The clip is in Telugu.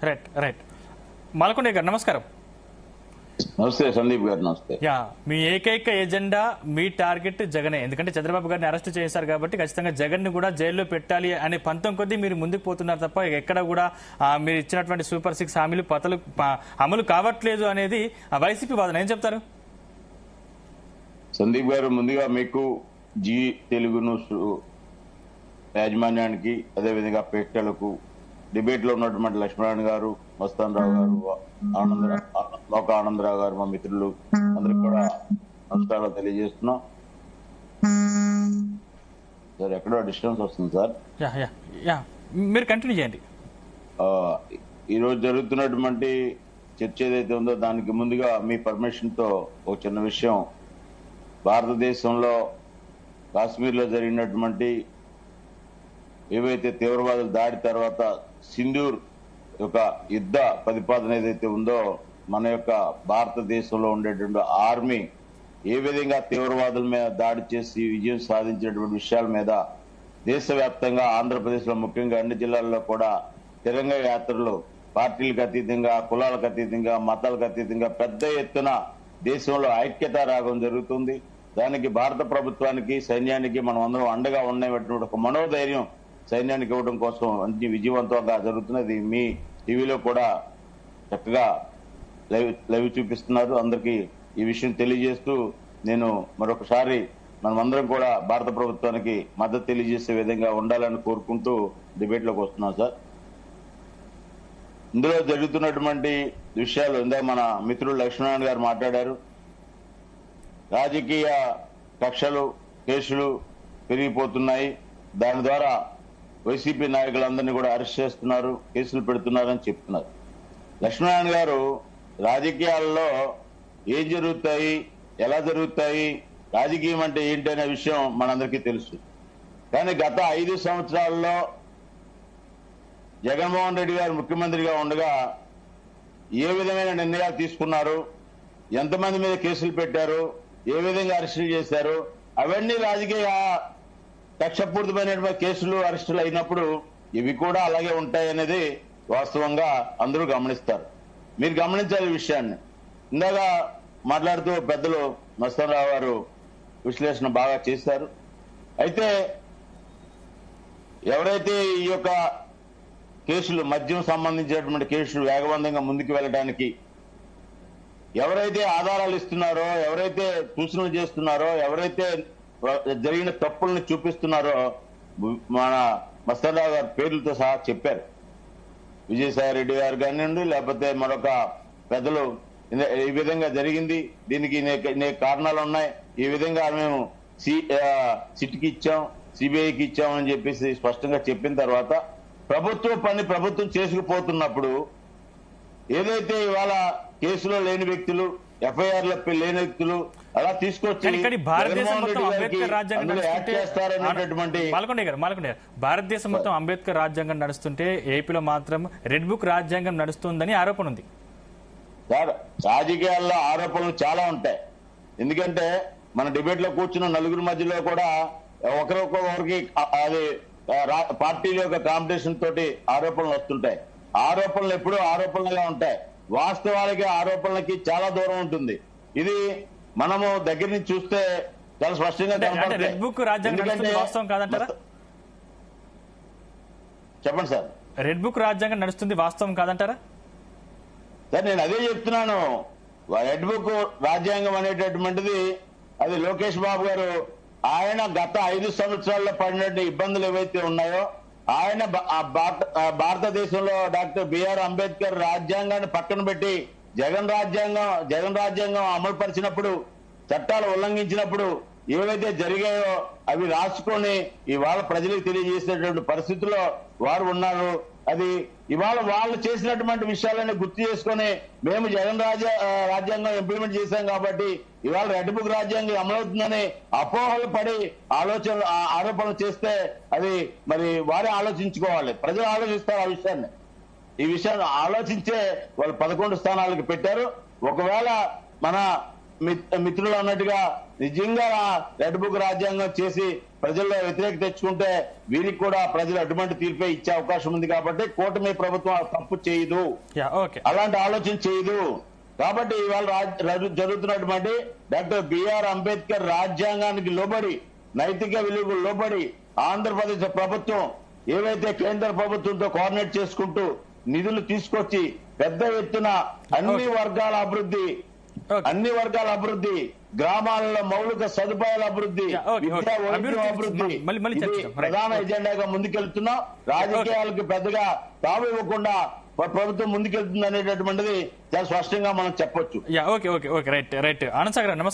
రైట్ రైట్ మాలకొండ గారు నమస్కారం. నమస్తే సందీప్ గారు. నమస్తే. మీ ఏకైక ఎజెండా మీ టార్గెట్ జగనే, ఎందుకంటే చంద్రబాబు గారిని అరెస్ట్ చేశారు కాబట్టి ఖచ్చితంగా జగన్ ని కూడా జైల్లో పెట్టాలి అనే పంతం కొద్దీ మీరు ముందుకు పోతున్నారు తప్ప ఎక్కడ కూడా మీరు ఇచ్చినటువంటి సూపర్ 6 హామీలు అమలు కావట్లేదు అనేది వైసీపీ వాదన. ఏం చెప్తారు? సందీప్ గారు, ముందుగా మీకు జీ తెలుగు న్యూస్ యాజమాన్యానికి, అదేవిధంగా ప్రేక్షకులకు, డిబేట్ లో ఉన్నటువంటి లక్ష్మీనారాయణ గారు, మస్తాన్ రావు గారు, లోక ఆనందరావు గారు, మా మిత్రులు అందరికి కూడా నమస్కారాలు తెలియజేస్తున్నాం. సార్ ఎక్కడో డిస్టర్బెన్స్ వస్తుంది సార్. మీరు కంటిన్యూ చేయండి. ఈరోజు జరుగుతున్నటువంటి చర్చ ఏదైతే ఉందో దానికి ముందుగా మీ పర్మిషన్ తో ఒక చిన్న విషయం. భారతదేశంలో కాశ్మీర్ లో జరిగినటువంటి ఏవైతే తీవ్రవాదుల దాడి తర్వాత సింధూర్ యొక్క యుద్ధ ప్రతిపాదన ఏదైతే ఉందో, మన యొక్క భారతదేశంలో ఉండేటువంటి ఆర్మీ ఏ విధంగా తీవ్రవాదుల మీద దాడి చేసి విజయం సాధించినటువంటి విషయాల మీద దేశవ్యాప్తంగా, ఆంధ్రప్రదేశ్ లో ముఖ్యంగా అన్ని జిల్లాల్లో కూడా తిరంగ యాత్రలు పార్టీలకు అతీతంగా, కులాలకు అతీతంగా, మతాలకు అతీతంగా పెద్ద ఎత్తున దేశంలో ఐక్యత రాగం జరుగుతుంది. దానికి భారత ప్రభుత్వానికి, సైన్యానికి మనం అందరం అండగా ఉండేటువంటి ఒక మనోధైర్యం సైన్యానికి ఇవ్వడం కోసం అన్ని విజయవంతంగా జరుగుతున్నది. మీ టీవీలో కూడా చక్కగా లైవ్ చూపిస్తున్నారు. అందరికీ ఈ విషయం తెలియజేస్తూ నేను మరొకసారి మనమందరం కూడా భారత ప్రభుత్వానికి మద్దతు తెలియజేసే విధంగా ఉండాలని కోరుకుంటూ డిబేట్ లోకి వస్తున్నాం సార్. ఇందులో జరుగుతున్నటువంటి విషయాలు ఇందాక మన మిత్రుడు లక్ష్మీనారాయణ గారు మాట్లాడారు. రాజకీయ కక్షలు, కేసులు పెరిగిపోతున్నాయి. దాని ద్వారా వైసీపీ నాయకులందరినీ కూడా అరెస్ట్ చేస్తున్నారు, కేసులు పెడుతున్నారని చెప్తున్నారు. లక్ష్మీనారాయణ గారు, రాజకీయాల్లో ఏం జరుగుతాయి, ఎలా జరుగుతాయి, రాజకీయం అంటే ఏంటి అనే విషయం మనందరికీ తెలుసు. కానీ గత 5 సంవత్సరాల్లో జగన్మోహన్ రెడ్డి గారు ముఖ్యమంత్రిగా ఉండగా ఏ విధమైన నిర్ణయాలు తీసుకున్నారు, ఎంతమంది మీద కేసులు పెట్టారు, ఏ విధంగా అరెస్టులు చేశారు, అవన్నీ రాజకీయ కక్షపూరితమైనటువంటి కేసులు, అరెస్టులు అయినప్పుడు ఇవి కూడా అలాగే ఉంటాయి అనేది వాస్తవంగా అందరూ గమనిస్తారు. మీరు గమనించాలి ఈ విషయాన్ని. ఇందాక మాట్లాడుతూ పెద్దలు మస్తాన్ రావు గారు విశ్లేషణ బాగా చేశారు. అయితే ఎవరైతే ఈ యొక్క కేసులు, మద్యం సంబంధించినటువంటి కేసులు వేగవంతంగా ముందుకు వెళ్ళడానికి ఎవరైతే ఆధారాలు ఇస్తున్నారో, ఎవరైతే సూచనలు చేస్తున్నారో, ఎవరైతే జరిగిన తప్పులను చూపిస్తున్నారో మన మస్తాన్ రావు గారి పేర్లతో సహా చెప్పారు. విజయసాయి రెడ్డి గారు కానివ్వండి, లేకపోతే మరొక పెద్దలు ఈ విధంగా జరిగింది, దీనికి అనేక కారణాలు ఉన్నాయి, ఈ విధంగా మేము సిట్కి ఇచ్చాం, సిబిఐకి ఇచ్చామని చెప్పేసి స్పష్టంగా చెప్పిన తర్వాత ప్రభుత్వ పని ప్రభుత్వం చేసుకుపోతున్నప్పుడు ఏదైతే ఇవాళ కేసులో లేని వ్యక్తులు, ఎఫ్ఐఆర్ లో లేని వ్యక్తులు అలా తీసుకొచ్చి భారతదేశం మొత్తం అంబేద్కర్ రాజ్యాంగం నడుస్తుంటే ఏపీలో మాత్రం రెడ్ బుక్ రాజ్యాంగం నడుస్తుందని ఆరోపణ ఉంది. సార్, రాజకీయాల్లో ఆరోపణలు చాలా ఉంటాయి. ఎందుకంటే మన డిబేట్ లో కూర్చున్న నలుగురి మధ్యలో కూడా ఒకరికొకరికి అది పార్టీల యొక్క కాంపిటీషన్ తోటి ఆరోపణలు వస్తుంటాయి. ఆరోపణలు ఎప్పుడూ ఆరోపణలుగా ఉంటాయి. వాస్తవాలకి ఆరోపణలకి చాలా దూరం ఉంటుంది. ఇది మనము దగ్గర నుంచి చూస్తే చాలా స్పష్టంగా రెడ్ బుక్ రాజ్యాంగం వాస్తవం కాదంటారా? చెప్పండి సార్. రెడ్ బుక్ రాజ్యాంగం నడుస్తుంది వాస్తవం కాదంటారా? సార్, నేను అదే చెప్తున్నాను. రెడ్ బుక్ రాజ్యాంగం అనేటటువంటిది అది లోకేష్ బాబు గారు ఆయన గత 5 సంవత్సరాల్లో పడినటువంటి ఇబ్బందులు ఏవైతే ఉన్నాయో, ఆయన భారతదేశంలో డాక్టర్ బిఆర్ అంబేద్కర్ రాజ్యాంగాన్ని పక్కన పెట్టి జగన్ రాజ్యాంగం అమలు పరిచినప్పుడు, చట్టాలు ఉల్లంఘించినప్పుడు ఏవైతే జరిగాయో అవి రాసుకొని ఇవాళ ప్రజలకు తెలియజేసేటువంటి పరిస్థితుల్లో వారు ఉన్నారు. అది ఇవాళ వాళ్ళు చేసినటువంటి విషయాలని గుర్తు చేసుకొని మేము జగన్ రాజ్యాంగం ఇంప్లిమెంట్ చేశాం కాబట్టి ఇవాళ రెడ్ బుక్ రాజ్యాంగం అమలవుతుందని అపోహలు పడి ఆరోపణలు చేస్తే అది మరి వారే ఆలోచించుకోవాలి. ప్రజలు ఆలోచిస్తారు ఆ విషయాన్ని. ఈ విషయాన్ని ఆలోచించే వాళ్ళు 11 స్థానాలకు పెట్టారు. ఒకవేళ మన మిత్రులు అన్నట్టుగా నిజంగా రెడ్ బుక్ రాజ్యాంగం చేసి ప్రజల్లో వ్యతిరేకత తెచ్చుకుంటే వీరికి కూడా ప్రజలు అటువంటి తీర్పే ఇచ్చే అవకాశం ఉంది కాబట్టి కూటమి ప్రభుత్వం తప్పు చేయదు, ఓకే అలాంటి ఆలోచన చేయదు. కాబట్టి ఇవాళ జరుగుతున్నటువంటి డాక్టర్ బిఆర్ అంబేద్కర్ రాజ్యాంగానికి లోబడి, నైతిక విలువలకు లోబడి ఆంధ్రప్రదేశ్ ప్రభుత్వం ఏవైతే కేంద్ర ప్రభుత్వంతో కోఆర్డినేట్ చేసుకుంటూ నిధులు తీసుకొచ్చి పెద్ద ఎత్తున అన్ని వర్గాల అభివృద్ధి, గ్రామాలలో మౌలిక సదుపాయాల అభివృద్ధి, విద్యా వైద్యం అభివృద్ధి ప్రధాన ఎజెండాగా ముందుకెళ్తున్నాం. రాజకీయాలకు పెద్దగా తావు ఇవ్వకుండా ప్రభుత్వం ముందుకెళ్తుంది అనేటటువంటిది చాలా స్పష్టంగా మనం చెప్పొచ్చు. ఓకే రైట్ ఆనంద్ సాగర్ నమస్కారం.